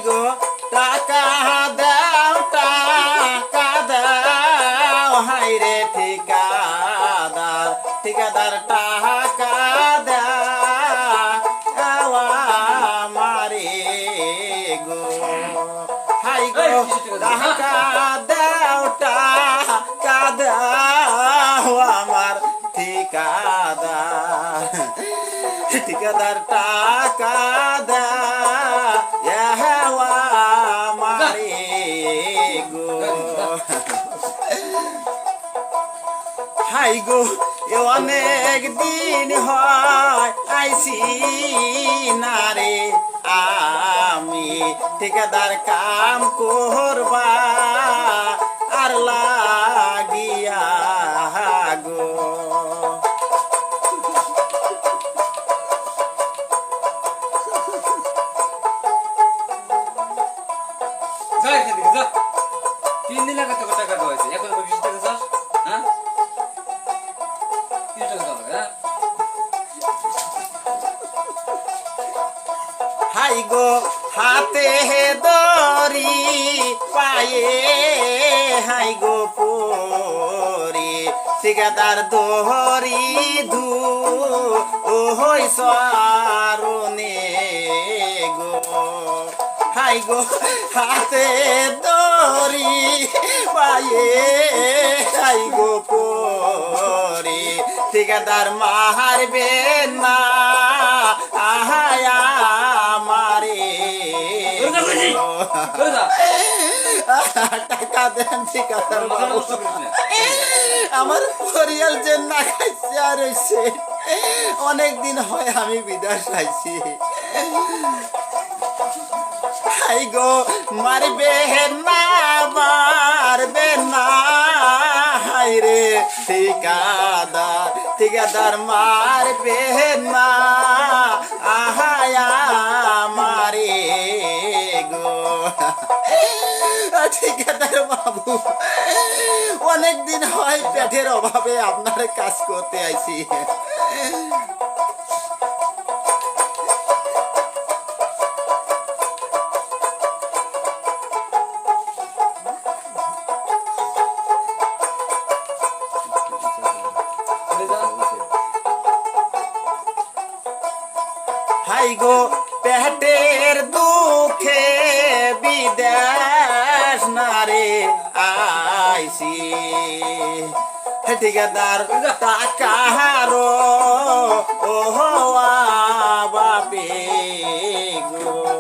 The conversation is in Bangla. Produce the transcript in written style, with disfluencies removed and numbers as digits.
গো টাকা দাও হাইরে ঠিকাদার ঠিকাদার টাকা দাও আমারে গো হাই গো টাকা দাও আমার ঠিকাদার ঠিকাদার টাকা দাও আমারে গো হাই গো অনেক দিন হয় আইসি না রে আমি ঠিকাদার কাম করবা আর লাগিয়া গো তিন দিন আগে তোকে টাকা দেওয়া হয়েছে এখন 20 টাকা চাস হ্যাঁ 30 টাকা দাও হ্যাঁ হাই গো হাতে দড়ি পায়ে হাই গো পরি ঠিকাদার দড়ি ধু ও হই সারনে গো হাই গো হাতে দড়ি পায়ে হাই গো পরি ঠিকাদার মারবে না আহায়া মারে টাকা দেন ঠিকাদার বাবু আমার পরিয়াল যে না খাইছে আর হইছে অনেকদিন হয় আমি বিদেশ আইছি হাই গো মারবে না হাই রে ঠিকাদার ঠিকাদার মারবে না আহায়া মারে গো ঠিকাদার বাবু অনেকদিন হয় পেটের অভাবে আপনার কাজ করতে আইছি হাই গো পেটের দুঃখে বিদেশ নারে আইসি ঠিকাদার টাকারো ও বাপে গো